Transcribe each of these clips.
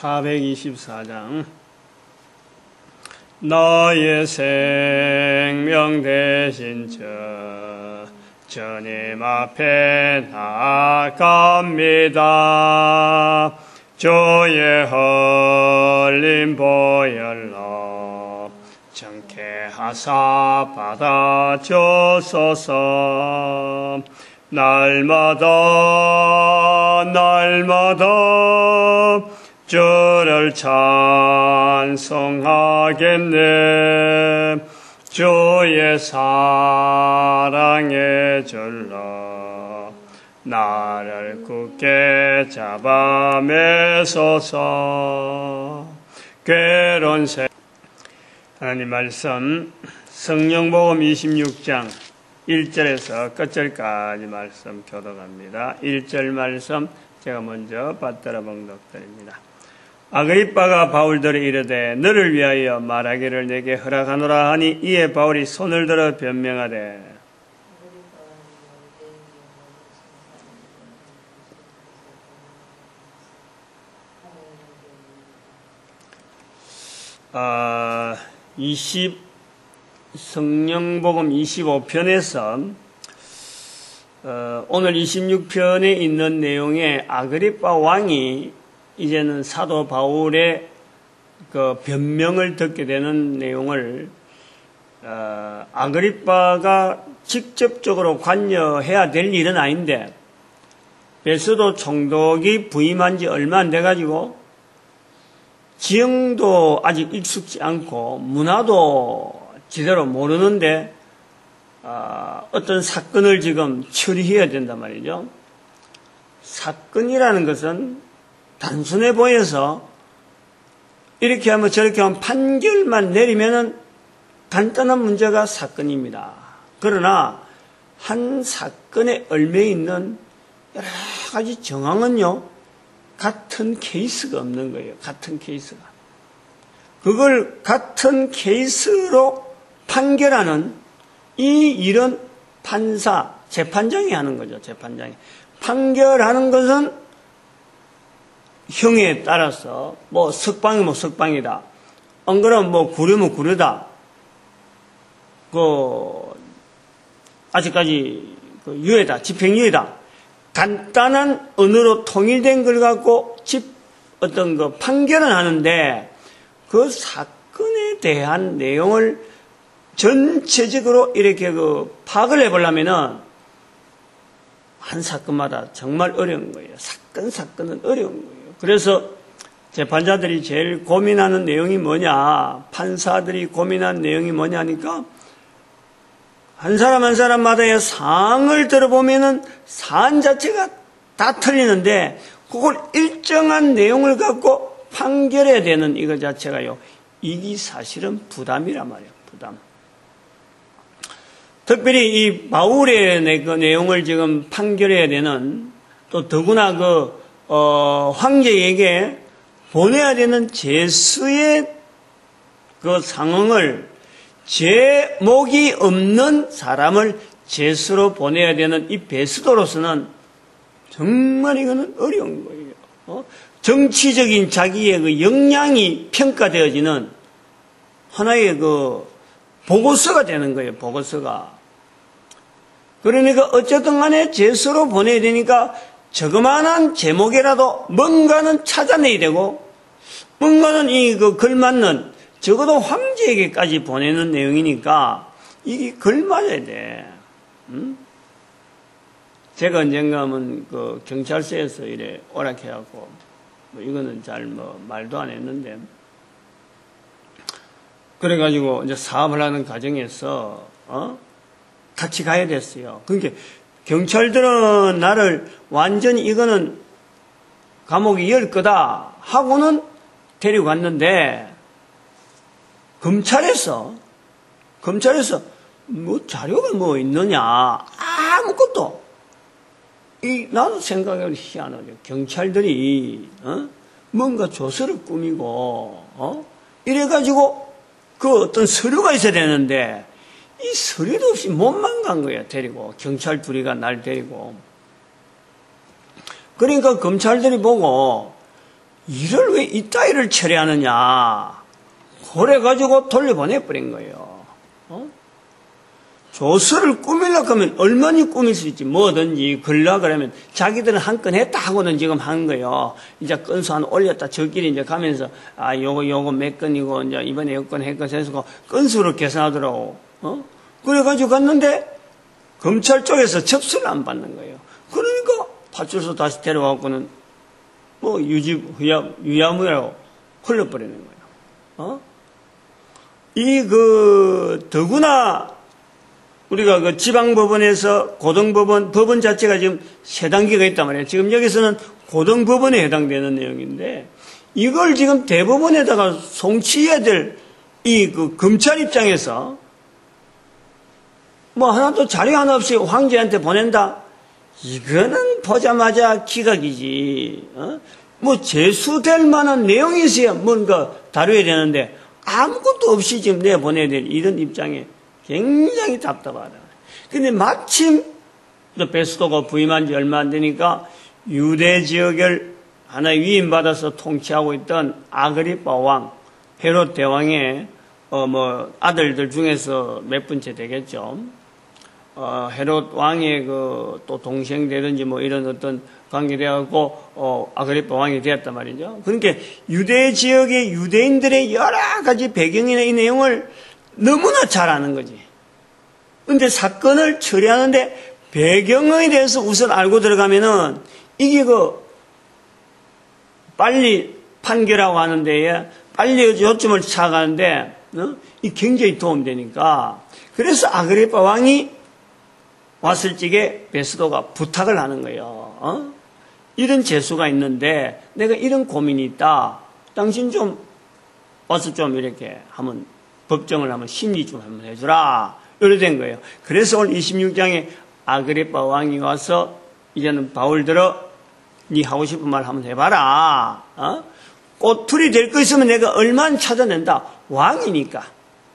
424장 너의 생명 되신 주님 앞에 나아갑니다. 주의 흘린 보혈로 정케 하사 받아주소서. 날마다 주를 찬송하겠네. 주의 사랑의 줄로 나를 굳게 잡아 매소서. 괴로운 하나님 말씀 성령복음 26장 1절에서 끝절까지 말씀 교독합니다. 1절 말씀 제가 먼저 받들어 봉독드립니다. 아그리빠가 바울들이 이르되 너를 위하여 말하기를 내게 허락하노라 하니 이에 바울이 손을 들어 변명하되 성령복음 25편에서 오늘 26편에 있는 내용에 아그리빠 왕이 이제는 사도 바울의 그 변명을 듣게 되는 내용을 아그리빠가 직접적으로 관여해야 될 일은 아닌데 베스도 총독이 부임한 지 얼마 안 돼가지고 지형도 아직 익숙지 않고 문화도 제대로 모르는데 어떤 사건을 지금 처리해야 된단 말이죠. 사건이라는 것은 단순해 보여서 이렇게 하면 저렇게 하면 판결만 내리면은 간단한 문제가 사건입니다. 그러나 한 사건에 얽매여 있는 여러 가지 정황은요, 같은 케이스가 없는 거예요. 같은 케이스가. 그걸 같은 케이스로 판결하는 이 일은 판사, 재판장이 하는 거죠. 재판장이. 판결하는 것은 형에 따라서 뭐 석방이면 석방이다. 안 그러면 뭐 구류면 구류다. 아직까지 유예다. 집행유예다. 간단한 언어로 통일된 걸 갖고 어떤 판결은 하는데 그 사건에 대한 내용을 전체적으로 이렇게 파악을 해보려면은 한 사건마다 정말 어려운 거예요. 사건은 어려운 거예요. 그래서 재판자들이 제일 고민하는 내용이 뭐냐, 판사들이 고민하는 내용이 뭐냐니까 한 사람 한 사람마다의 사항을 들어보면은 사안 자체가 다 틀리는데 그걸 일정한 내용을 갖고 판결해야 되는 이거 자체가요. 이게 사실은 부담이란 말이에요. 부담. 특별히 이 바울의 그 내용을 지금 판결해야 되는 또 더구나 황제에게 보내야 되는 제수의 그 상황을 제목이 없는 사람을 제수로 보내야 되는 이 베스도로서는 정말 이거는 어려운 거예요. 정치적인 자기의 그 역량이 평가되어지는 하나의 보고서가 되는 거예요. 보고서가. 그러니까 어쨌든 간에 제수로 보내야 되니까 저그만한 제목이라도 뭔가는 찾아내야 되고 뭔가는 걸맞는 적어도 황제에게까지 보내는 내용이니까 이게 걸맞아야 돼. 제가 언젠가 하면 경찰서에서 이래 오락해갖고 이거는 잘 말도 안 했는데 그래가지고 이제 사업을 하는 과정에서 같이 가야 됐어요. 그러니까 경찰들은 나를 완전히 이거는 감옥에 열 거다 하고는 데리고 갔는데 검찰에서 뭐 자료가 뭐 있느냐 아무것도 나도 생각하기 희한하죠. 경찰들이 뭔가 조서를 꾸미고 이래가지고 어떤 서류가 있어야 되는데 이 서류도 없이 못만 간 거야. 데리고 경찰 둘이가 날 데리고 그러니까 검찰들이 보고 이를 왜 이따위를 처리하느냐. 그래가지고 돌려보내버린 거예요. 조서를 꾸밀려고 하면 얼마나 꾸밀 수 있지. 뭐든지 걸라 그러면 자기들은 한 건 했다 하고는 지금 한 거예요. 이제 건수 한 올렸다. 저끼리 이제 가면서 요거 몇 건이고 이제 이번에 몇 건 했건 해서 건수를 계산하더라고. 그래가지고 갔는데 검찰 쪽에서 접수를 안 받는 거예요. 그러니까 파출소 다시 데려와갖고는 뭐 유야무야로 흘려버리는 거예요. 더구나 우리가 그 지방법원에서 고등법원, 법원 자체가 지금 세 단계가 있단 말이에요. 지금 여기서는 고등법원에 해당되는 내용인데, 이걸 지금 대법원에다가 송치해야 될 그 검찰 입장에서 뭐 하나도 자료 하나 없이 황제한테 보낸다? 이거는 보자마자 기각이지. 뭐 제수될 만한 내용이 있어야 뭔가 다뤄야 되는데, 아무것도 없이 지금 내보내야 될 이런 입장에 굉장히 답답하다. 근데 마침 베스도가 부임한 지 얼마 안 되니까 유대 지역을 하나 위임받아서 통치하고 있던 아그리파 왕, 헤롯 대왕의 아들들 중에서 몇 번째 되겠죠. 헤롯 왕의 또 동생 되든지 뭐 이런 어떤 관계되어갖고 아그리파 왕이 되었단 말이죠. 그러니까 유대 지역의 유대인들의 여러 가지 배경이나 이 내용을 너무나 잘 아는 거지. 근데 사건을 처리하는데 배경에 대해서 우선 알고 들어가면은 이게 빨리 판결하고 하는 데에 빨리 요점을 찾아가는데 이 굉장히 도움되니까. 그래서 아그리파 왕이 왔을 적에 베스도가 부탁을 하는 거예요. 이런 재수가 있는데 내가 이런 고민이 있다. 당신 좀 와서 좀 이렇게 한번 법정을 한번 심리 좀 한번 해주라. 이래 된 거예요. 그래서 오늘 26장에 아그리파 왕이 와서 이제는 바울들어 네 하고 싶은 말 한번 해봐라. 꼬투리 될 거 있으면 내가 얼마나 찾아낸다. 왕이니까.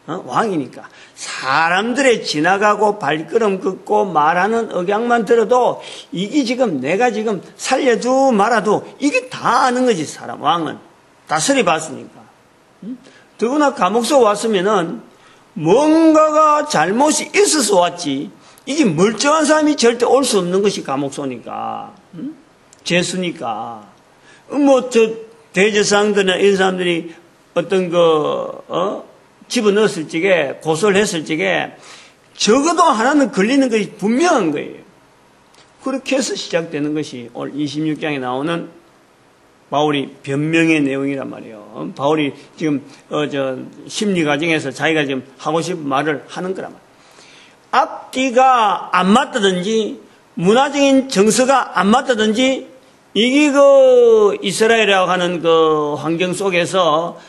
왕이니까. 사람들의 지나가고 발걸음 긋고 말하는 억양만 들어도 이게 지금 내가 지금 살려도 말아도 이게 다 아는 거지. 사람 왕은 다스리 봤으니까. 더구나 감옥서 왔으면은 뭔가가 잘못이 있어서 왔지. 이게 멀쩡한 사람이 절대 올 수 없는 것이 감옥소니까. 죄수니까. 대제사장들이나 이런 사람들이 어떤 집어넣었을 적에, 고소를 했을 적에, 적어도 하나는 걸리는 것이 분명한 거예요. 그렇게 해서 시작되는 것이 오늘 26장에 나오는 바울이 변명의 내용이란 말이에요. 바울이 지금 심리 과정에서 자기가 지금 하고 싶은 말을 하는 거란 말이에요. 앞뒤가 안 맞다든지 문화적인 정서가 안 맞다든지 이게 이스라엘이라고 하는 환경 속에서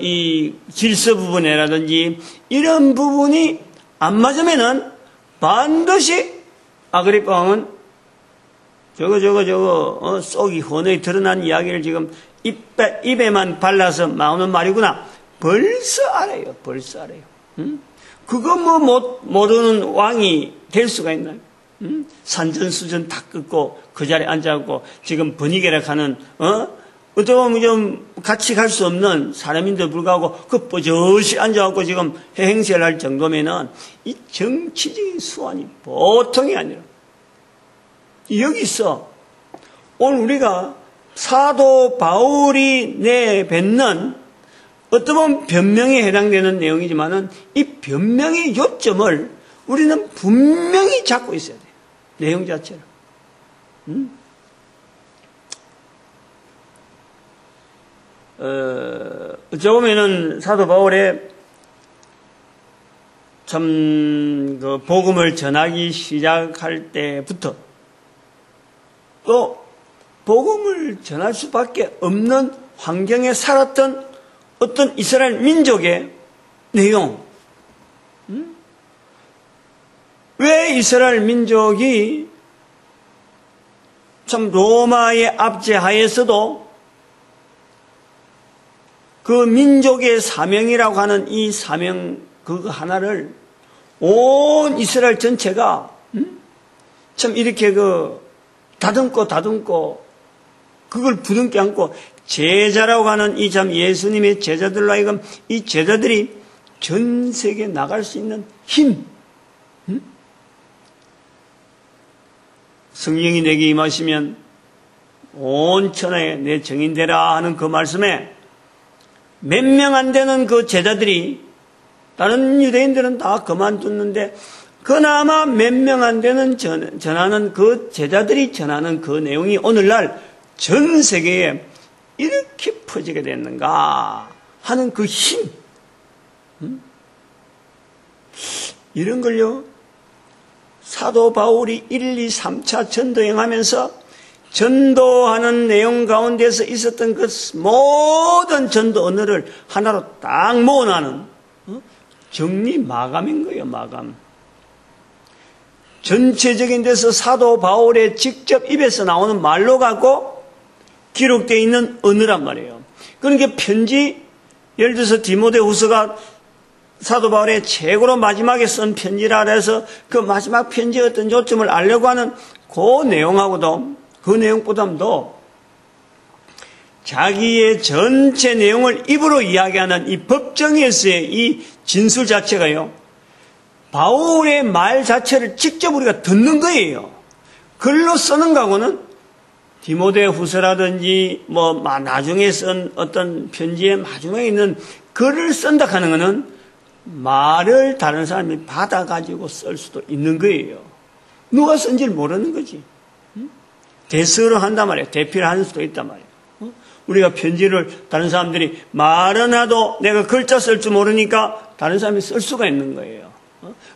이 질서 부분이라든지 이런 부분이 안 맞으면은 반드시 아그리파 왕은 속이 훤히 드러난 이야기를 지금 입에만 발라서 나오는 말이구나. 벌써 알아요. 그거 모르는 왕이 될 수가 있나요? 산전수전 다 끊고 그 자리에 앉아갖고 지금 분위기라 하는, 어떻게 보면 좀 같이 갈 수 없는 사람인데 불구하고 그 뻐젓이 앉아갖고 지금 행세를 할 정도면은 이 정치적인 수완이 보통이 아니라. 여기서 오늘 우리가 사도 바울이 내뱉는 어떤 보면 변명에 해당되는 내용이지만은 이 변명의 요점을 우리는 분명히 잡고 있어야 돼요. 내용 자체를. 어찌 보면은 사도 바울의 참 복음을 전하기 시작할 때부터 또 복음을 전할 수밖에 없는 환경에 살았던 어떤 이스라엘 민족의 내용. 왜 이스라엘 민족이 참 로마의 압제하에서도 그 민족의 사명이라고 하는 이 사명 그거 하나를 온 이스라엘 전체가 참 이렇게 다듬고 그걸 부둥켜 안고 제자라고 하는 이 참 예수님의 제자들로 하여금 이 제자들이 전 세계에 나갈 수 있는 힘, 성령이 내게 임하시면 온 천하에 내 증인되라 하는 그 말씀에 몇 명 안 되는 그 제자들이, 다른 유대인들은 다 그만뒀는데 그나마 몇 명 안 되는 전하는 그 제자들이 전하는 그 내용이 오늘날 전 세계에 이렇게 퍼지게 됐는가 하는 그 힘, 이런 걸요, 사도 바울이 1, 2, 3차 전도행하면서 전도하는 내용 가운데서 있었던 그 모든 전도 언어를 하나로 딱 모아놓은 정리 마감인 거예요. 마감. 전체적인 데서 사도 바울의 직접 입에서 나오는 말로 갖고 기록되어 있는 언어란 말이에요. 그러니까 편지, 예를 들어서 디모데후서가 사도 바울의 최고로 마지막에 쓴 편지라 해서 그 마지막 편지의 어떤 요점을 알려고 하는 그 내용하고도, 그 내용보다도 자기의 전체 내용을 입으로 이야기하는 이 법정에서의 이 진술 자체가요, 바울의 말 자체를 직접 우리가 듣는 거예요. 글로 쓰는 거하고는 디모데후서라든지 나중에 쓴 어떤 편지의 마지막에 있는 글을 쓴다 하는 거는 말을 다른 사람이 받아가지고 쓸 수도 있는 거예요. 누가 쓴지를 모르는 거지. 대서를 한단 말이에요. 대피를 하는 수도 있단 말이에요. 우리가 편지를 다른 사람들이 말은 하도 내가 글자 쓸 줄 모르니까 다른 사람이 쓸 수가 있는 거예요.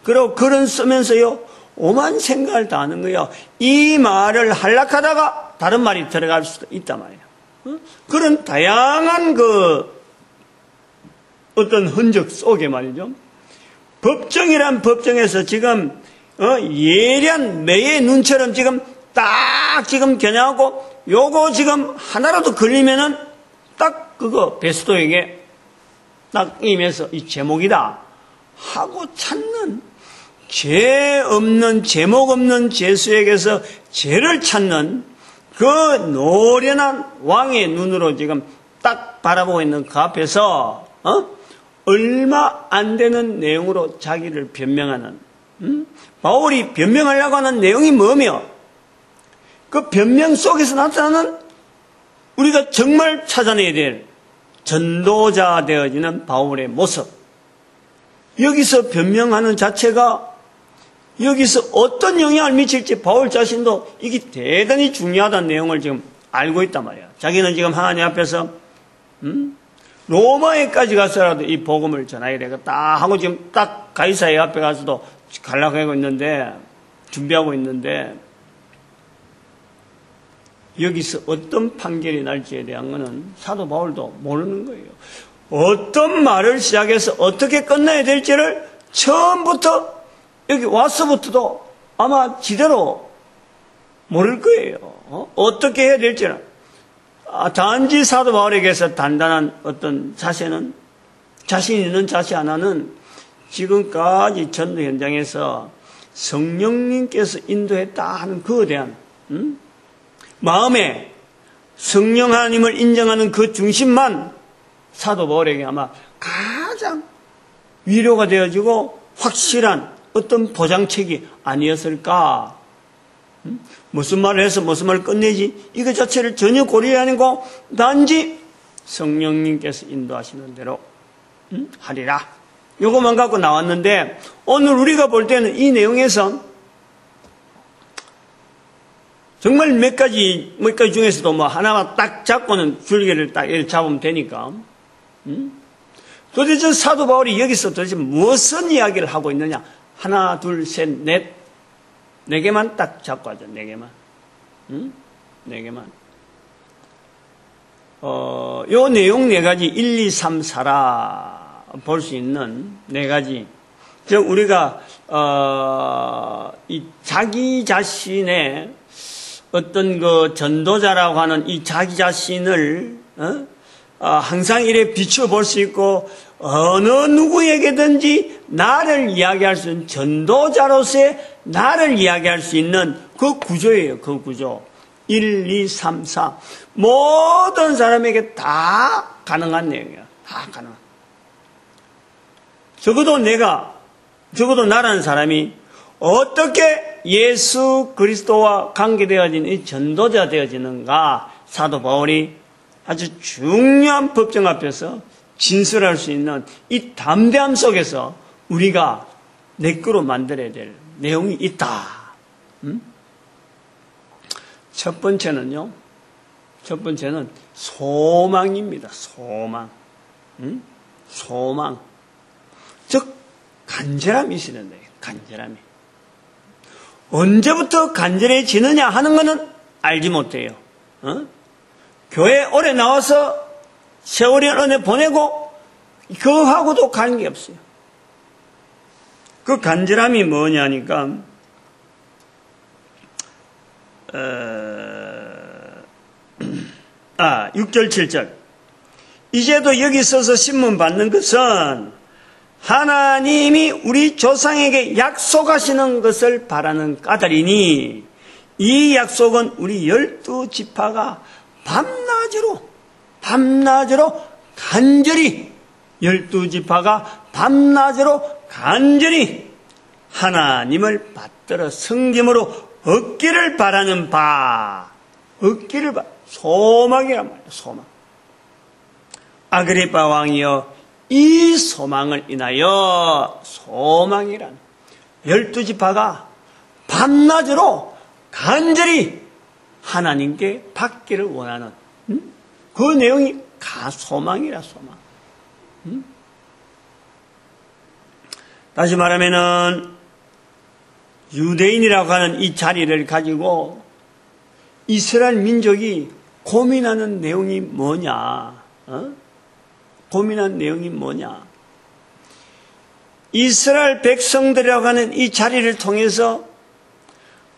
그리고 글은 쓰면서요, 오만 생각을 다 하는 거예요. 이 말을 하려하다가 다른 말이 들어갈 수도 있단 말이에요. 그런 다양한 어떤 흔적 속에 말이죠. 법정이란 법정에서 지금 예리한 매의 눈처럼 지금 딱 지금 겨냥하고 요거 지금 하나라도 걸리면은 딱 그거 베스도에게 딱 임해서 이 제목이다 하고 찾는, 죄 없는, 제목 없는 죄수에게서 죄를 찾는 그 노련한 왕의 눈으로 지금 딱 바라보고 있는 그 앞에서 얼마 안 되는 내용으로 자기를 변명하는, 바울이 변명하려고 하는 내용이 뭐며, 그 변명 속에서 나타나는 우리가 정말 찾아내야 될 전도자 되어지는 바울의 모습, 여기서 변명하는 자체가 여기서 어떤 영향을 미칠지 바울 자신도 이게 대단히 중요하다는 내용을 지금 알고 있단 말이야. 자기는 지금 하나님 앞에서 로마에까지 가서라도 이 복음을 전하게 되겠다 하고 지금 딱 가이사의 앞에 가서도 가려고 하고 있는데, 준비하고 있는데, 여기서 어떤 판결이 날지에 대한 거는 사도 바울도 모르는 거예요. 어떤 말을 시작해서 어떻게 끝나야 될지를 처음부터 여기 와서부터도 아마 지대로 모를 거예요. 어떻게 해야 될지는. 단지 사도 바울에게서 단단한 어떤 자세는, 자신 있는 자세 하나는 지금까지 전도 현장에서 성령님께서 인도했다 하는 그에 대한 마음에 성령 하나님을 인정하는 그 중심만 사도 바울에게 아마 가장 위로가 되어지고 확실한 어떤 보장책이 아니었을까. 무슨 말을 해서 무슨 말을 끝내지 이거 자체를 전혀 고려하지 않고 단지 성령님께서 인도하시는 대로 하리라. 요것만 갖고 나왔는데, 오늘 우리가 볼 때는 이 내용에서 정말 몇 가지 중에서도 하나만 딱 잡고는 줄기를 딱 이렇게 잡으면 되니까. 도대체 사도 바울이 여기서 도대체 무슨 이야기를 하고 있느냐. 하나, 둘, 셋, 넷. 네 개만 딱 잡고 하죠. 네 개만. 네 개만. 요 내용 네 가지, 1, 2, 3, 4라 볼 수 있는 네 가지. 즉, 우리가, 이 자기 자신의 어떤 그 전도자라고 하는 이 자기 자신을, 항상 이래 비춰볼 수 있고, 어느 누구에게든지 나를 이야기할 수 있는 전도자로서의 나를 이야기할 수 있는 그 구조예요. 그 구조. 1, 2, 3, 4 모든 사람에게 다 가능한 내용이야. 다 가능한. 적어도 나라는 사람이 어떻게 예수 그리스도와 관계되어진 이 전도자 되어지는가, 사도 바울이 아주 중요한 법정 앞에서 진술할 수 있는 이 담대함 속에서 우리가 내 거로 만들어야 될 내용이 있다. 첫 번째는 소망입니다. 소망. 즉 간절함이 있어야 된다. 간절함이. 언제부터 간절해지느냐 하는 것은 알지 못해요. 교회 오래 나와서 세월이 은혜 보내고 그거하고도 관계없어요. 그 간절함이 뭐냐니까 6절 7절 이제도 여기 서서 신문 받는 것은 하나님이 우리 조상에게 약속하시는 것을 바라는 까닭이니 이 약속은 우리 12지파가 밤낮으로 간절히 12지파가 밤낮으로 간절히 하나님을 받들어 섬김으로 얻기를 바라는 소망이란 말이에요. 소망. 아그리빠 왕이여 이 소망을 인하여 소망이란 12지파가 밤낮으로 간절히 하나님께 받기를 원하는 그 내용이 소망이라 소망. 다시 말하면은 유대인이라고 하는 이 자리를 가지고 이스라엘 민족이 고민하는 내용이 뭐냐? 고민한 내용이 뭐냐? 이스라엘 백성들이라고 하는 이 자리를 통해서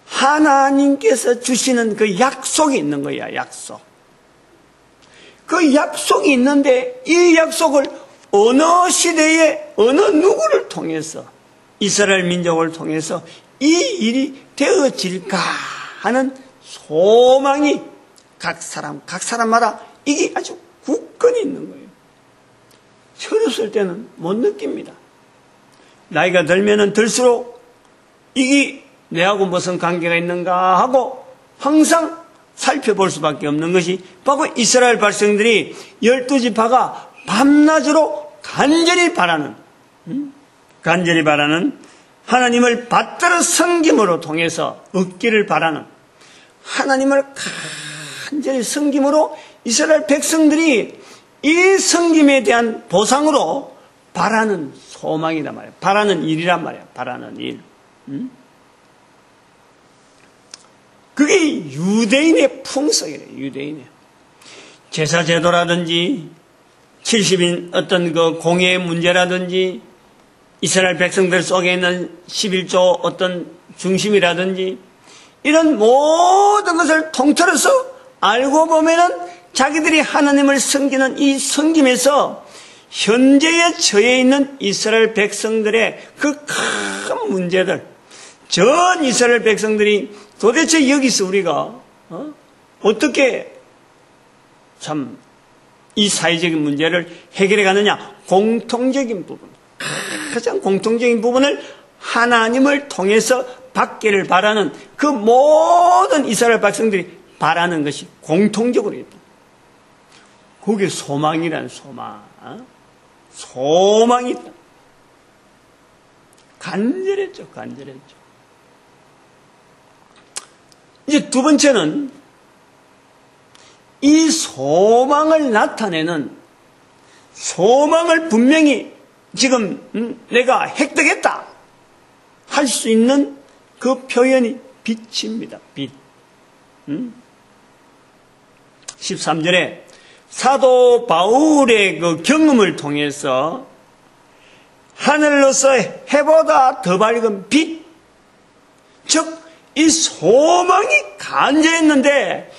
하나님께서 주시는 그 약속이 있는 거야, 약속. 그 약속이 있는데 이 약속을 어느 시대에 어느 누구를 통해서 이스라엘 민족을 통해서 이 일이 되어질까 하는 소망이 각 사람마다 이게 아주 굳건히 있는 거예요. 젊었을 때는 못 느낍니다. 나이가 들면은 들수록 이게 내하고 무슨 관계가 있는가 하고 항상 살펴볼 수밖에 없는 것이 바로 이스라엘 백성들이 12지파가 밤낮으로 간절히 바라는 하나님을 받들어 섬김으로 통해서 얻기를 바라는 하나님을 간절히 섬김으로 이스라엘 백성들이 이 섬김에 대한 보상으로 바라는 소망이란 말이에요. 바라는 일이란 말이에요. 바라는 일. 그게 유대인의 풍속이래요. 유대인의 제사제도라든지 70인 어떤 그 공예의 문제라든지 이스라엘 백성들 속에 있는 11조 어떤 중심이라든지 이런 모든 것을 통틀어서 알고 보면은 자기들이 하나님을 섬기는 이 섬김에서 현재에 처해 있는 이스라엘 백성들의 그 큰 문제들, 전 이스라엘 백성들이 도대체 여기서 우리가 어떻게 참 이 사회적인 문제를 해결해 가느냐? 공통적인 부분, 가장 공통적인 부분을 하나님을 통해서 받기를 바라는 그 모든 이스라엘 백성들이 바라는 것이 공통적으로 있다. 그게 소망이라는 소망. 소망이 있다. 간절했죠. 이제 두 번째는 이 소망을 나타내는 소망을 분명히 지금 내가 획득했다 할 수 있는 그 표현이 빛입니다. 빛. 13절에 사도 바울의 그 경험을 통해서 하늘로서 해보다 더 밝은 빛, 즉 이 소망이 간절했는데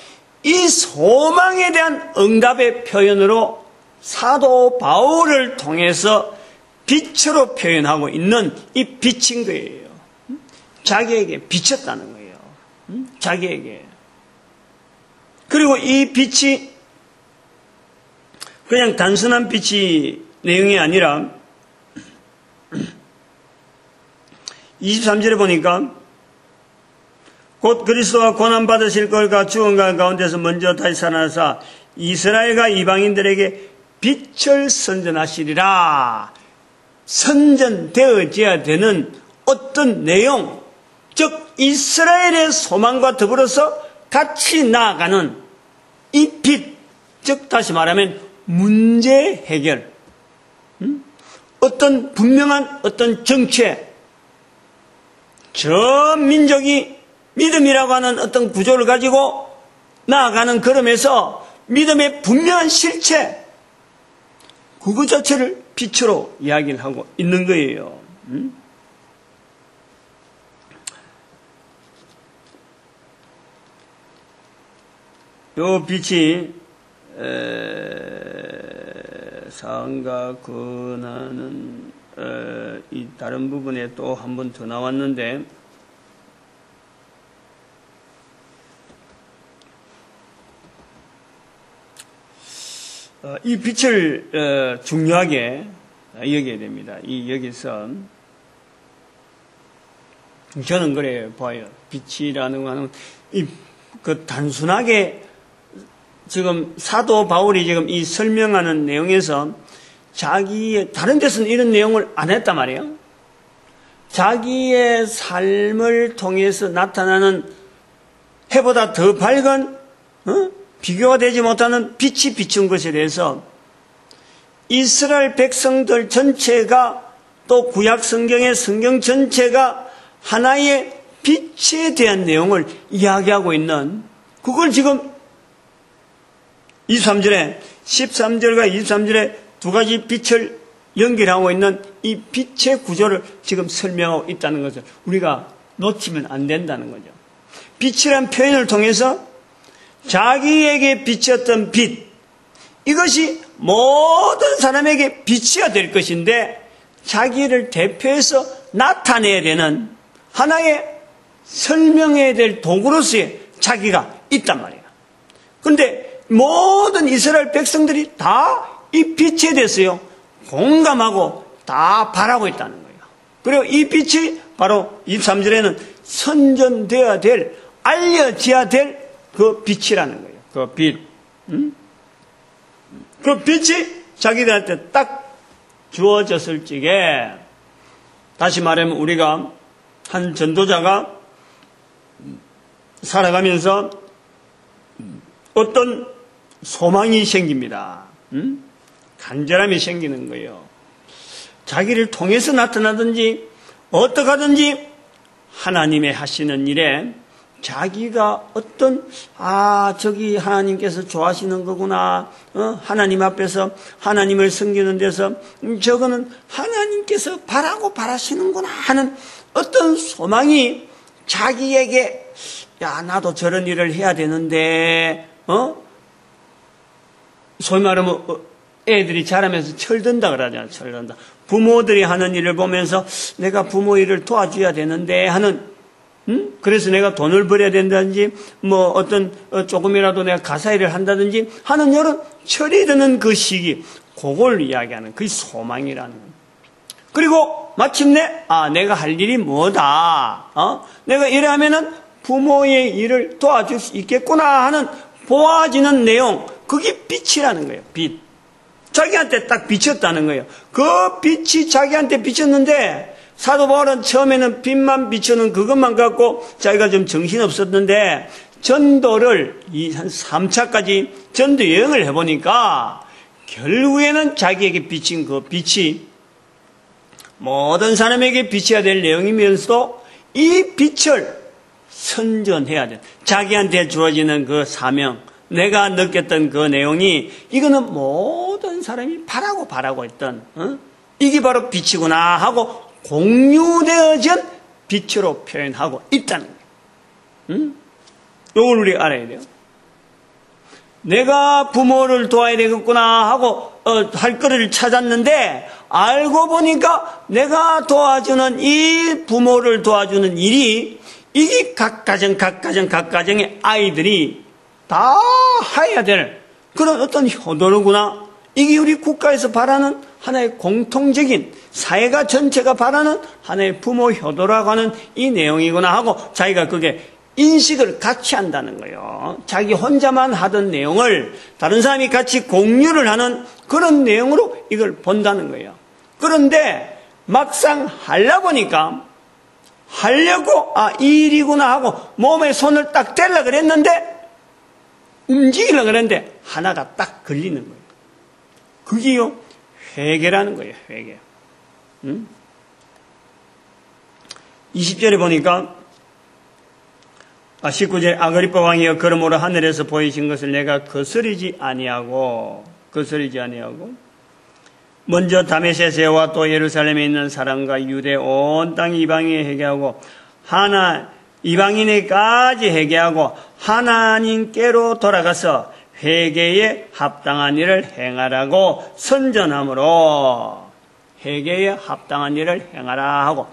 이 소망에 대한 응답의 표현으로 사도 바울을 통해서 빛으로 표현하고 있는 이 빛인 거예요. 자기에게 비쳤다는 거예요. 자기에게. 그리고 이 빛이 그냥 단순한 빛이 내용이 아니라 23절에 보니까 곧 그리스도가 고난받으실 것과 죽은 것 가운데서 먼저 다시 살아나사 이스라엘과 이방인들에게 빛을 선전하시리라. 선전되어져야 되는 어떤 내용, 즉 이스라엘의 소망과 더불어서 같이 나아가는 이 빛, 즉 다시 말하면 문제 해결, 어떤 분명한 어떤 정체, 전 민족이 믿음이라고 하는 어떤 구조를 가지고 나아가는 걸음에서 믿음의 분명한 실체, 그것 자체를 빛으로 이야기를 하고 있는 거예요. 요 빛이 상과 근하는 이 다른 부분에 또 한 번 더 나왔는데 이 빛을 중요하게 여겨야 됩니다. 여기서 저는 그래 봐요. 빛이라는 거는 그 단순하게 지금 사도 바울이 지금 이 설명하는 내용에서 자기의 다른 데서는 이런 내용을 안 했단 말이에요. 자기의 삶을 통해서 나타나는 해보다 더 밝은 비교가 되지 못하는 빛이 비춘 것에 대해서 이스라엘 백성들 전체가 또 구약 성경의 성경 전체가 하나의 빛에 대한 내용을 이야기하고 있는 그걸 지금 13절과 23절에 두 가지 빛을 연결하고 있는 이 빛의 구조를 지금 설명하고 있다는 것을 우리가 놓치면 안 된다는 거죠. 빛이란 표현을 통해서 자기에게 비쳤던 빛, 이것이 모든 사람에게 빛이야 될 것인데 자기를 대표해서 나타내야 되는 하나의 설명해야 될 도구로서의 자기가 있단 말이에요. 그런데 모든 이스라엘 백성들이 다 이 빛에 대해서요 공감하고 다 바라고 있다는 거예요. 그리고 이 빛이 바로 23절에는 선전되어야 될, 알려져야 될 그 빛이라는 거예요. 그 빛. 그 빛이 자기들한테 딱 주어졌을 적에, 다시 말하면 우리가 한 전도자가 살아가면서 어떤 소망이 생깁니다. 간절함이 생기는 거예요. 자기를 통해서 나타나든지 어떻게 하든지 하나님의 하시는 일에 자기가 어떤 저기 하나님께서 좋아하시는 거구나, 하나님 앞에서 하나님을 섬기는 데서 저거는 하나님께서 바라시는구나 하는 어떤 소망이 자기에게 나도 저런 일을 해야 되는데 소위 말하면 애들이 자라면서 철든다 그러잖아요. 철든다. 부모들이 하는 일을 보면서 내가 부모 일을 도와줘야 되는데 하는, 그래서 내가 돈을 벌여야 된다든지 뭐 어떤 조금이라도 내가 가사 일을 한다든지 하는 이런 철이 드는 그 시기, 그걸 이야기하는 그 소망이라는. 그리고 마침내 내가 할 일이 뭐다, 내가 이래 하면은 부모의 일을 도와줄 수 있겠구나 하는 보아지는 내용, 그게 빛이라는 거예요. 빛. 자기한테 딱 비쳤다는 거예요. 그 빛이 자기한테 비쳤는데 사도 바울은 처음에는 빛만 비추는 그것만 갖고 자기가 좀 정신없었는데 전도를 한 3차까지 전도 여행을 해보니까 결국에는 자기에게 비친 그 빛이 모든 사람에게 비춰야 될 내용이면서도 이 빛을 선전해야 돼. 자기한테 주어지는 그 사명, 내가 느꼈던 그 내용이 이거는 모든 사람이 바라고 있던 이게 바로 빛이구나 하고 공유되어진 빛으로 표현하고 있다는 거예요. 이걸 우리가 알아야 돼요. 내가 부모를 도와야 되겠구나 하고 할 거리를 찾았는데 알고 보니까 내가 도와주는 이 부모를 도와주는 일이 이게 각 가정의 아이들이 다 해야 될 그런 어떤 효도로구나. 이게 우리 국가에서 바라는 하나의 공통적인 사회가 전체가 바라는 하나의 부모 효도라고 하는 이 내용이구나 하고 자기가 그게 인식을 같이 한다는 거예요. 자기 혼자만 하던 내용을 다른 사람이 같이 공유를 하는 그런 내용으로 이걸 본다는 거예요. 그런데 막상 하려고 보니까 하려고 이 일이구나 하고 몸에 손을 딱 댈라 그랬는데 움직이려고 그랬는데 하나가 딱 걸리는 거예요. 그게요 회개라는 거예요. 회개. 20절에 보니까 19절 아그리빠 왕이여 그러므로 하늘에서 보이신 것을 내가 거스르지 아니하고 먼저 다메섹에와 또 예루살렘에 있는 사람과 유대 온 땅 이방인에 회개하고 이방인에까지 회개하고 하나님께로 돌아가서 회개에 합당한 일을 행하라고 선전함으로 회개에 합당한 일을 행하라 하고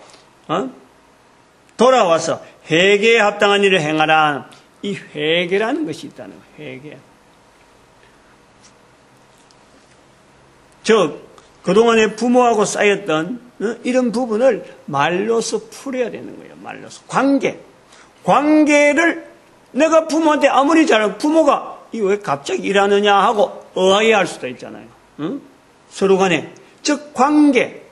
돌아와서 회개에 합당한 일을 행하라. 이 회개라는 것이 있다는 거예요. 회개. 그동안에 부모하고 쌓였던 이런 부분을 말로서 풀어야 되는 거예요. 말로서. 관계를 내가 부모한테 아무리 잘하고 부모가 이거 왜 갑자기 일하느냐 하고 의아해할 수도 있잖아요. 서로 간에. 즉 관계.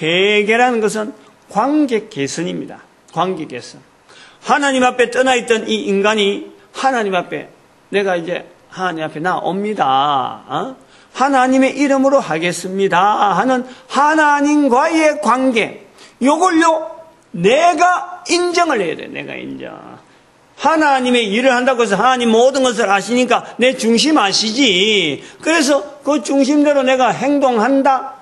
회개라는 것은 관계 개선입니다. 관계 개선. 하나님 앞에 떠나있던 이 인간이 하나님 앞에 내가 이제 하나님 앞에 나옵니다. 하나님의 이름으로 하겠습니다 하는 하나님과의 관계. 요걸요 내가 인정을 해야 돼. 내가 인정. 하나님의 일을 한다고 해서 하나님 모든 것을 아시니까 내 중심 아시지. 그래서 그 중심대로 내가 행동한다.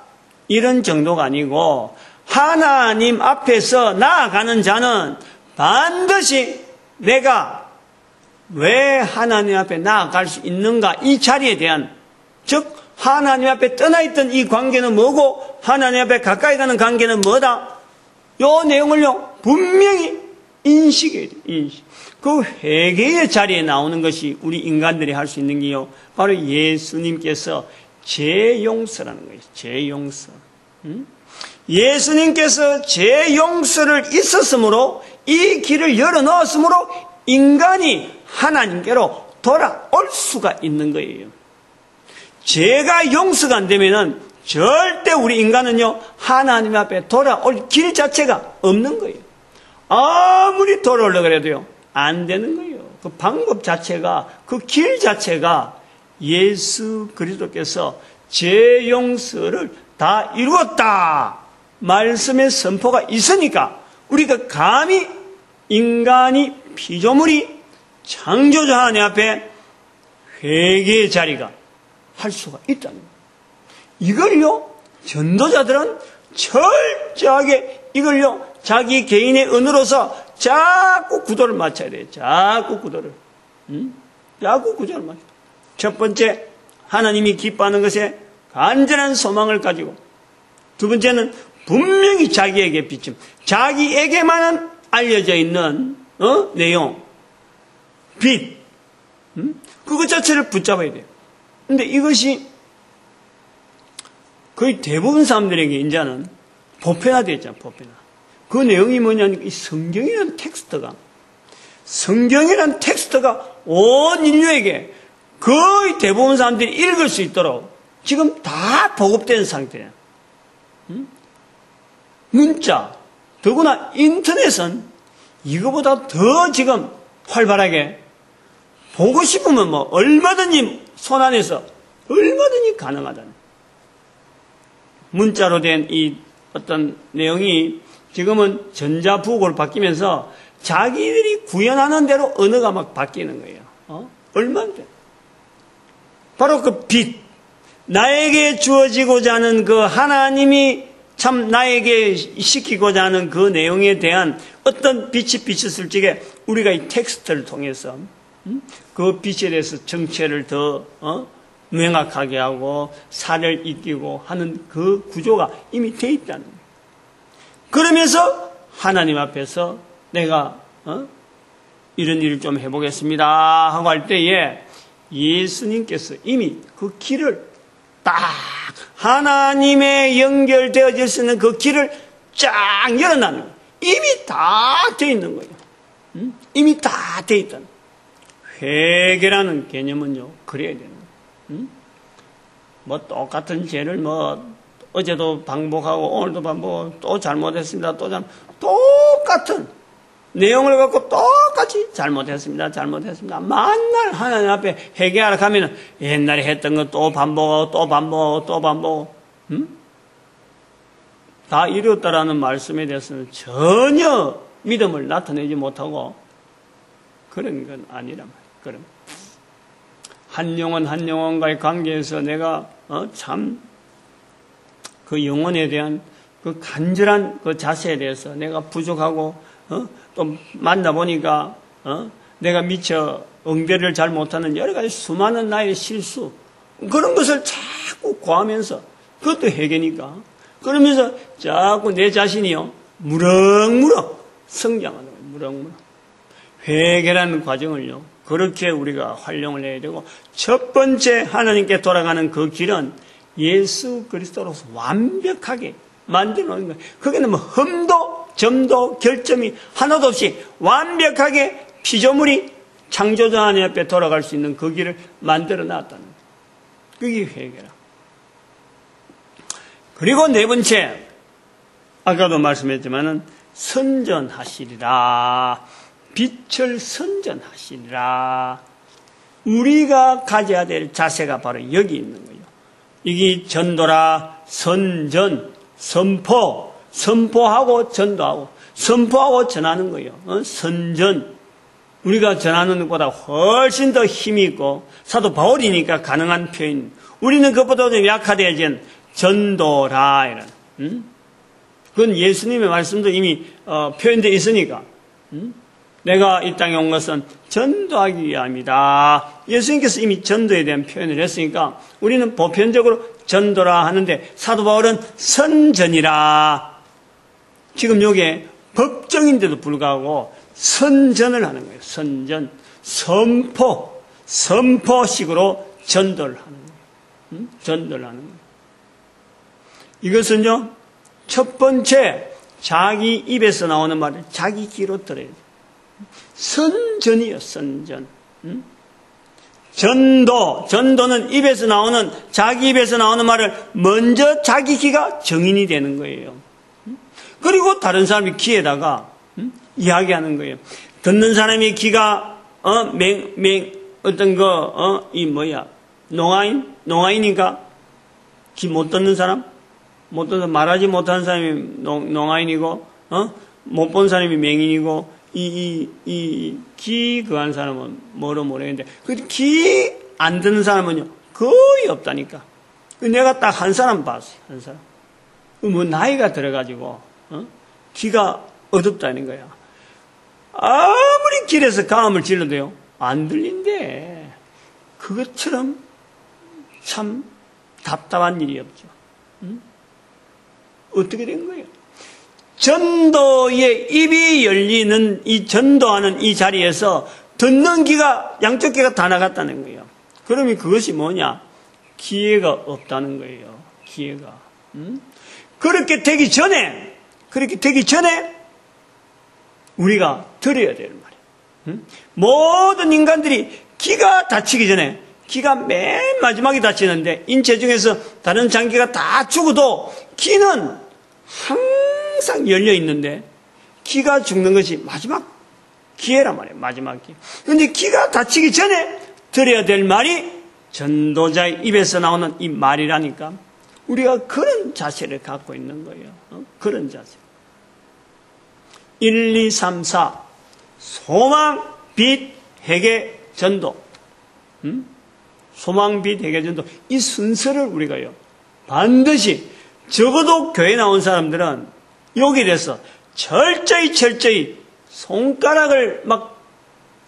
이런 정도가 아니고 하나님 앞에서 나아가는 자는 반드시 내가 왜 하나님 앞에 나아갈 수 있는가 이 자리에 대한 즉 하나님 앞에 떠나있던 이 관계는 뭐고 하나님 앞에 가까이 가는 관계는 뭐다. 이 내용을요 분명히 인식해야 돼요. 인식. 그 회개의 자리에 나오는 것이 우리 인간들이 할 수 있는 게요 바로 예수님께서 죄용서라는 거예요. 죄용서. 예수님께서 죄용서를 있었으므로 이 길을 열어놓았으므로 인간이 하나님께로 돌아올 수가 있는 거예요. 죄가 용서가 안 되면은 절대 우리 인간은요 하나님 앞에 돌아올 길 자체가 없는 거예요. 아무리 돌아오려고 해도요 안 되는 거예요. 그 방법 자체가 그 길 자체가 예수 그리스도께서 죄 용서를 다 이루었다 말씀의 선포가 있으니까 우리가 감히 인간이 피조물이 창조주 하나님 앞에 회개의 자리가 할 수가 있다는 거예요. 이걸요 전도자들은 철저하게 이걸요 자기 개인의 은으로서 자꾸 구도를 맞춰야 돼요. 자꾸 구도를 맞춰. 첫 번째 하나님이 기뻐하는 것에 간절한 소망을 가지고 두 번째는 분명히 자기에게 비춤 자기에게만 알려져 있는 내용 빛 그것 자체를 붙잡아야 돼요. 근데 이것이 거의 대부분 사람들에게 이제는 보편화되어 있잖아요. 보편화. 그 내용이 뭐냐면 이 성경이라는 텍스트가 온 인류에게 거의 대부분 사람들이 읽을 수 있도록 지금 다 보급된 상태예요. 문자, 더구나 인터넷은 이거보다 더 지금 활발하게 보고 싶으면 뭐 얼마든지 손 안에서 얼마든지 가능하다는. 문자로 된 이 어떤 내용이 지금은 전자부호로 바뀌면서 자기들이 구현하는 대로 언어가 막 바뀌는 거예요. 얼마인데? 바로 그 빛. 나에게 주어지고자 하는 그 하나님이 참 나에게 시키고자 하는 그 내용에 대한 어떤 빛이 비쳤을 적에 우리가 이 텍스트를 통해서 그 빛에 대해서 정체를 더 명확하게 하고 살을 익히고 하는 그 구조가 이미 돼 있다는 거예요. 그러면서 하나님 앞에서 내가 이런 일을 좀 해보겠습니다 하고 할 때에 예수님께서 이미 그 길을 딱 하나님에 연결되어질 수 있는 그 길을 쫙 열어놨는 거예요. 이미 다 돼 있는 거예요. 이미 다 돼 있다는 거예요. 회개라는 개념은요, 그래야 되는 거예요. 뭐 똑같은 죄를 뭐 어제도 반복하고 오늘도 반복하고 또 잘못했습니다. 똑같은 내용을 갖고 똑같이 잘못했습니다. 만날 하나님 앞에 회개하러 가면은 옛날에 했던 거 또 반복하고 또 반복하고 다 이뤘다라는 말씀에 대해서는 전혀 믿음을 나타내지 못하고 그런 건 아니란 말이에요. 그럼 한 영혼과의 관계에서 내가 참 그 영혼에 대한 그 간절한 그 자세에 대해서 내가 부족하고 또 만나보니까 내가 미처 응대를 잘 못하는 여러 가지 수많은 나의 실수 그런 것을 자꾸 고하면서 그것도 회개니까 그러면서 자꾸 내 자신이요 무럭무럭 성장하는 거예요. 무럭무럭 회개라는 과정을요 그렇게 우리가 활용을 해야 되고 첫 번째 하나님께 돌아가는 그 길은 예수 그리스도로서 완벽하게 만들어 놓은 거예요. 거기는 뭐 흠도 점도 결점이 하나도 없이 완벽하게 피조물이 창조주 하나님 앞에 돌아갈 수 있는 그 길을 만들어 놨다는 거예요. 그게 회개라. 그리고 네 번째 아까도 말씀했지만은 선전하시리라. 빛을 선전하시리라. 우리가 가져야 될 자세가 바로 여기 있는 거예요. 이게 전도라, 선전, 선포하고 전도하고, 선포하고 전하는 거예요. 선전. 우리가 전하는 것보다 훨씬 더 힘이 있고, 사도 바울이니까 가능한 표현. 우리는 그것보다 좀 약화되어진 전도라, 이런. 그건 예수님의 말씀도 이미, 표현되어 있으니까. 내가 이 땅에 온 것은 전도하기 위함이다. 예수님께서 이미 전도에 대한 표현을 했으니까 우리는 보편적으로 전도라 하는데 사도 바울은 선전이라. 지금 여기에 법정인데도 불구하고 선전을 하는 거예요. 선전, 선포식으로 전도를 하는 거예요. 전도를 하는 거예요. 이것은요, 첫 번째 자기 입에서 나오는 말을 자기 귀로 들어야 돼요. 선전이요, 선전. 전도는 입에서 나오는, 자기 입에서 나오는 말을 먼저 자기 귀가 정인이 되는 거예요. 그리고 다른 사람이 귀에다가 이야기하는 거예요. 듣는 사람이 귀가, 농아인인가? 귀 못 듣는 사람? 말하지 못하는 사람이 농아인이고, 못 본 사람이 맹인이고, 귀 그한 사람은 뭐로 모르겠는데, 귀 안 듣는 사람은요, 거의 없다니까. 내가 딱 한 사람 봤어요, 한 사람. 뭐, 나이가 들어가지고, 귀가 어둡다는 거야. 아무리 길에서 가음을 질러도요, 안 들린대. 그것처럼 참 답답한 일이 없죠. 어떻게 된 거예요? 전도의 입이 열리는 이 전도하는 이 자리에서 듣는 귀가 양쪽 귀가 다 나갔다는 거예요. 그러면 그것이 뭐냐? 기회가 없다는 거예요. 기회가. 그렇게 되기 전에 우리가 들어야 되는 말이에요. 모든 인간들이 귀가 닫히기 전에 귀가 맨 마지막에 닫히는데 인체 중에서 다른 장기가 다 죽어도 귀는 항상 열려 있는데 귀가 죽는 것이 마지막 기회란 말이에요. 마지막 기회. 그런데 귀가 닫히기 전에 들어야 될 말이 전도자의 입에서 나오는 이 말이라니까 우리가 그런 자세를 갖고 있는 거예요. 그런 자세. 1, 2, 3, 4 소망, 빛, 회개, 전도. 소망, 빛, 회개, 전도. 이 순서를 우리가요. 반드시 적어도 교회 나온 사람들은 여기에 대해서 철저히 손가락을 막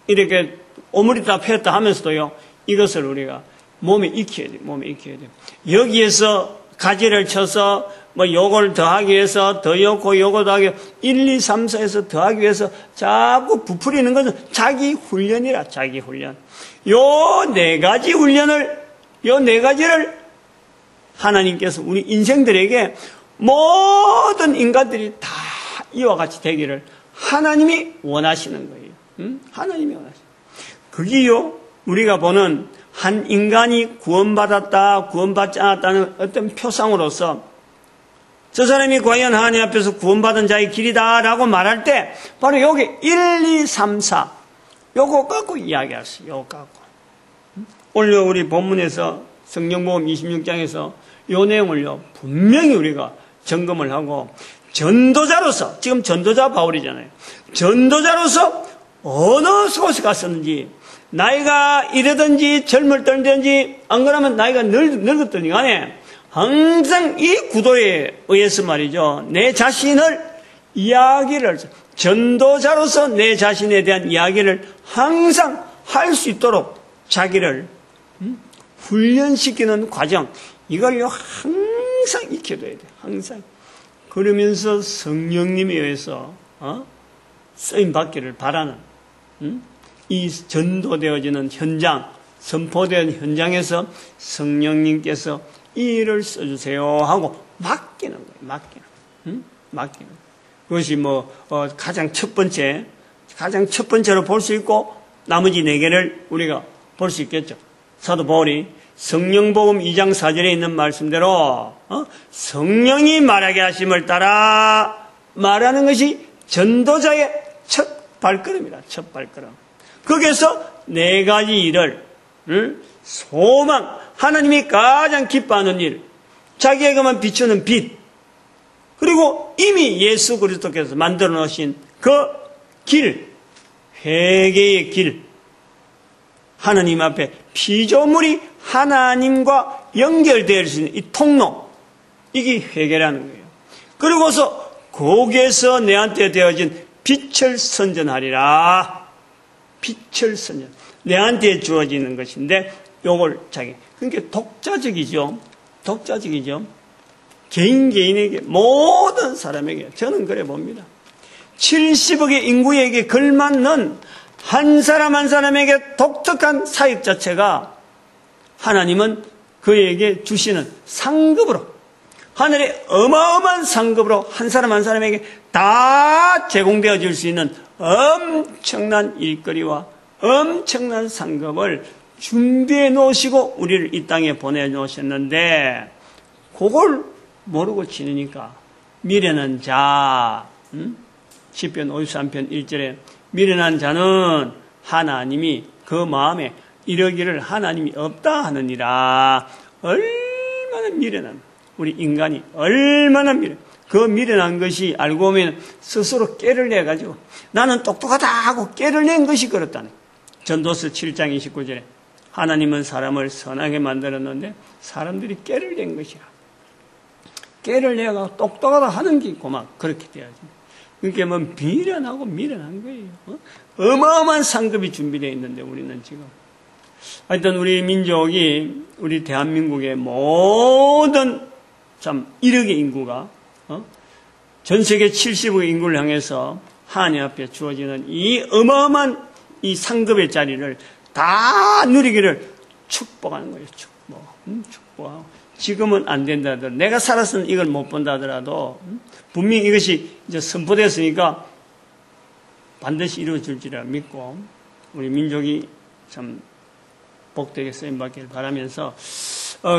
이렇게 오므리다 폈다 하면서도요. 이것을 우리가 몸에 익혀야 돼요. 여기에서 가지를 쳐서 뭐 요걸 더하기 위해서 더 넣고 요거 더하기 위해서 1, 2, 3, 4에서 더하기 위해서 자꾸 부풀리는 것은 자기 훈련이라, 자기 훈련. 요 네 가지를 하나님께서 우리 인생들에게 모든 인간들이 다 이와 같이 되기를 하나님이 원하시는 거예요. 하나님이 원하시는 거예요. 그게요, 우리가 보는 한 인간이 구원받았다, 구원받지 않았다는 어떤 표상으로서 저 사람이 과연 하나님 앞에서 구원받은 자의 길이다라고 말할 때 바로 여기 1, 2, 3, 4 요거 갖고 이야기할 수 있어요. 요거 갖고. 오늘 우리 본문에서 성경복음 26장에서 요 내용을요 분명히 우리가 점검을 하고 전도자로서, 지금 전도자 바울이잖아요. 전도자로서 어느 곳에 갔었는지, 나이가 이러든지 젊을 때든지 안 그러면 나이가 늙었더니 간에 항상 이 구도에 의해서 말이죠, 내 자신을 이야기를, 전도자로서 내 자신에 대한 이야기를 항상 할 수 있도록 자기를 훈련시키는 과정, 이걸요 항상 익혀둬야 돼요. 항상. 그러면서 성령님에 의해서 쓰임 받기를 바라는 이 전도되어지는 현장, 선포되는 현장에서 성령님께서 이 일을 써주세요 하고 맡기는 거예요. 맡기는. 그것이 가장 첫 번째로 볼 수 있고 나머지 네 개를 우리가 볼 수 있겠죠. 사도 바울이 성령복음 2장 4절에 있는 말씀대로 성령이 말하게 하심을 따라 말하는 것이 전도자의 첫 발걸음이라. 첫 발걸음. 거기에서 네 가지 일을 소망, 하나님이 가장 기뻐하는 일, 자기에게만 비추는 빛, 그리고 이미 예수 그리스도께서 만들어 놓으신 그 길, 회개의 길, 하나님 앞에 피조물이 하나님과 연결될 수 있는 이 통로, 이게 회개라는 거예요. 그리고서 거기에서 내한테 되어진 빛을 선전하리라. 빛을 선전. 내한테 주어지는 것인데 요걸 그러니까 독자적이죠. 개인에게, 모든 사람에게, 저는 그래 봅니다. 70억의 인구에게 걸맞는 한 사람 한 사람에게 독특한 사역 자체가 하나님은 그에게 주시는 상급으로, 하늘의 어마어마한 상급으로 한 사람 한 사람에게 다 제공되어질 수 있는 엄청난 일거리와 엄청난 상급을 준비해 놓으시고 우리를 이 땅에 보내놓으셨는데 그걸 모르고 지내니까 미련한 자, 시편 53편 1절에 미련한 자는 하나님이 그 마음에 이러기를 하나님이 없다 하느니라. 얼마나 미련한, 우리 인간이 얼마나 그 미련한 것이 알고 보면 스스로 깨를 내가지고 나는 똑똑하다 하고 깨를 낸 것이 그렇다는. 전도서 7장 29절에 하나님은 사람을 선하게 만들었는데 사람들이 깨를 낸 것이라. 깨를 내가 똑똑하다 하는 게 있고 막 그렇게 돼야지. 그러니까 미련한 거예요. 어마어마한 상급이 준비되어 있는데 우리는 지금. 하여튼 우리 민족이, 우리 대한민국의 모든 1억의 인구가 전 세계 70억의 인구를 향해서 하나님 앞에 주어지는 이 어마어마한 이 상급의 자리를 다 누리기를 축복하는 거예요. 축복하고. 지금은 안 된다 하더라도, 내가 살아서는 이걸 못 본다 하더라도 분명히 이것이 이제 선포됐으니까 반드시 이루어질 줄 믿고 우리 민족이 참 복되게 쓰임받기를 바라면서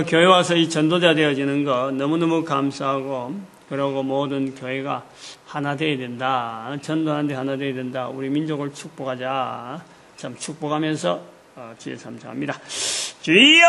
교회 와서 이 전도자 되어지는 거 너무너무 감사하고, 그러고 모든 교회가 하나 되어야 된다. 전도하는데 하나 되어야 된다. 우리 민족을 축복하자. 참 축복하면서 주의 삼창합니다. 주여!